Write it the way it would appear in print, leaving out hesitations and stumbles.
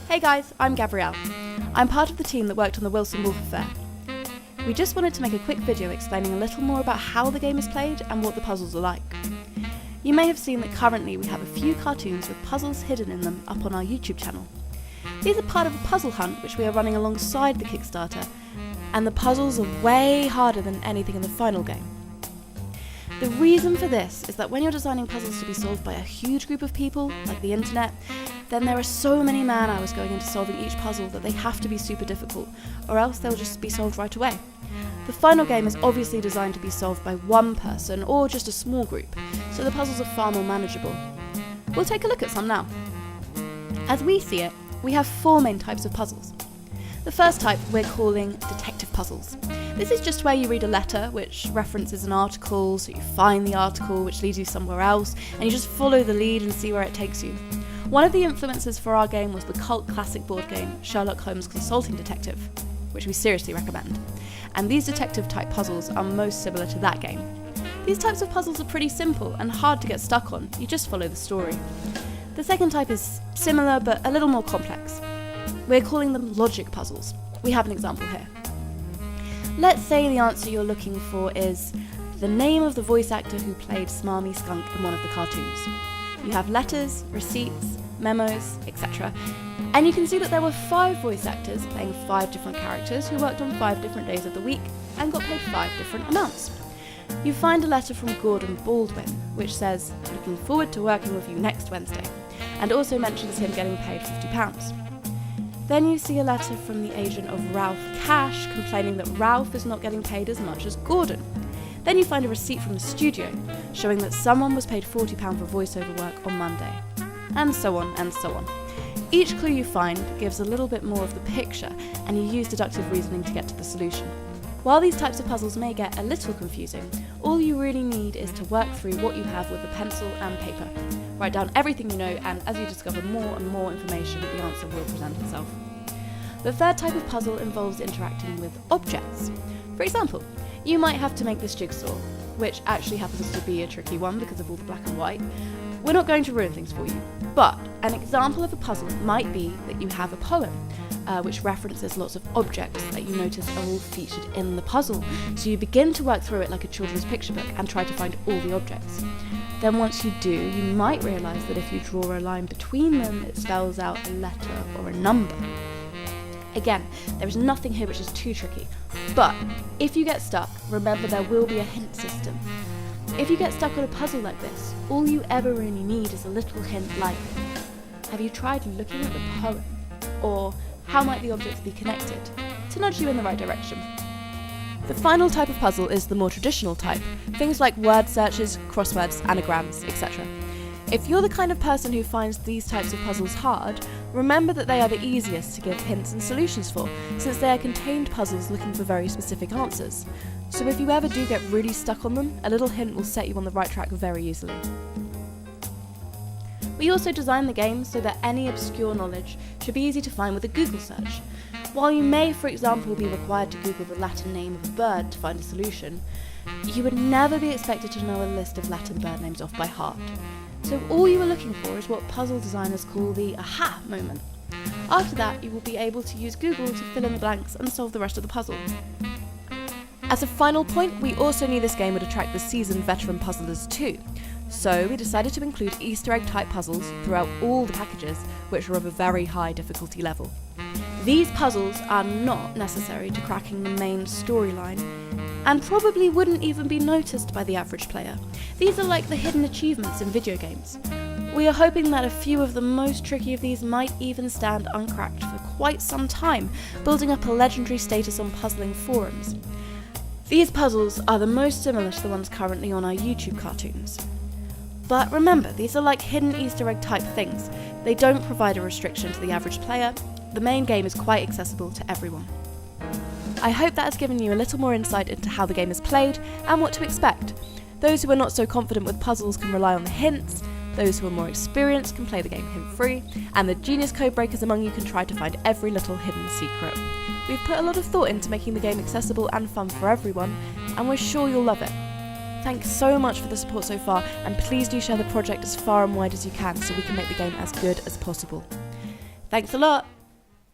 Hey guys, I'm Gabrielle. I'm part of the team that worked on the Wilson Wolfe Affair. We just wanted to make a quick video explaining a little more about how the game is played and what the puzzles are like. You may have seen that currently we have a few cartoons with puzzles hidden in them up on our YouTube channel. These are part of a puzzle hunt which we are running alongside the Kickstarter, and the puzzles are way harder than anything in the final game. The reason for this is that when you're designing puzzles to be solved by a huge group of people, like the internet, then there are so many man hours going into solving each puzzle that they have to be super difficult, or else they'll just be solved right away. The final game is obviously designed to be solved by one person or just a small group, so the puzzles are far more manageable. We'll take a look at some now. As we see it, we have four main types of puzzles. The first type we're calling detective puzzles. This is just where you read a letter which references an article, so you find the article which leads you somewhere else, and you just follow the lead and see where it takes you. One of the influences for our game was the cult classic board game Sherlock Holmes Consulting Detective, which we seriously recommend. And these detective type puzzles are most similar to that game. These types of puzzles are pretty simple and hard to get stuck on, you just follow the story. The second type is similar but a little more complex. We're calling them logic puzzles. We have an example here. Let's say the answer you're looking for is the name of the voice actor who played Smarmy Skunk in one of the cartoons. You have letters, receipts, memos, etc. And you can see that there were 5 voice actors playing 5 different characters who worked on 5 different days of the week and got paid 5 different amounts. You find a letter from Gordon Baldwin, which says, "Looking forward to working with you next Wednesday," and also mentions him getting paid £50. Then you see a letter from the agent of Ralph Cash complaining that Ralph is not getting paid as much as Gordon. Then you find a receipt from the studio showing that someone was paid £40 for voiceover work on Monday. And so on and so on. Each clue you find gives a little bit more of the picture, and you use deductive reasoning to get to the solution. While these types of puzzles may get a little confusing, all you really need is to work through what you have with a pencil and paper. Write down everything you know, and as you discover more and more information, the answer will present itself. The third type of puzzle involves interacting with objects. For example, you might have to make this jigsaw, which actually happens to be a tricky one because of all the black and white. We're not going to ruin things for you, but an example of a puzzle might be that you have a poem, which references lots of objects that you notice are all featured in the puzzle. So you begin to work through it like a children's picture book and try to find all the objects. Then once you do, you might realise that if you draw a line between them, it spells out a letter or a number. Again, there is nothing here which is too tricky, but if you get stuck, remember there will be a hint system. If you get stuck on a puzzle like this, all you ever really need is a little hint like, have you tried looking at the poem? Or how might the objects be connected? To nudge you in the right direction. The final type of puzzle is the more traditional type, things like word searches, crosswords, anagrams, etc. If you're the kind of person who finds these types of puzzles hard, remember that they are the easiest to give hints and solutions for, since they are contained puzzles looking for very specific answers. So if you ever do get really stuck on them, a little hint will set you on the right track very easily. We also designed the game so that any obscure knowledge should be easy to find with a Google search. While you may, for example, be required to Google the Latin name of a bird to find a solution, you would never be expected to know a list of Latin bird names off by heart. So all you are looking for is what puzzle designers call the aha moment. After that, you will be able to use Google to fill in the blanks and solve the rest of the puzzle. As a final point, we also knew this game would attract the seasoned veteran puzzlers too. So we decided to include Easter egg type puzzles throughout all the packages, which are of a very high difficulty level. These puzzles are not necessary to cracking the main storyline, and probably wouldn't even be noticed by the average player. These are like the hidden achievements in video games. We are hoping that a few of the most tricky of these might even stand uncracked for quite some time, building up a legendary status on puzzling forums. These puzzles are the most similar to the ones currently on our YouTube cartoons. But remember, these are like hidden Easter egg type things. They don't provide a restriction to the average player. The main game is quite accessible to everyone. I hope that has given you a little more insight into how the game is played and what to expect. Those who are not so confident with puzzles can rely on the hints, those who are more experienced can play the game hint-free, and the genius code breakers among you can try to find every little hidden secret. We've put a lot of thought into making the game accessible and fun for everyone, and we're sure you'll love it. Thanks so much for the support so far, and please do share the project as far and wide as you can so we can make the game as good as possible. Thanks a lot!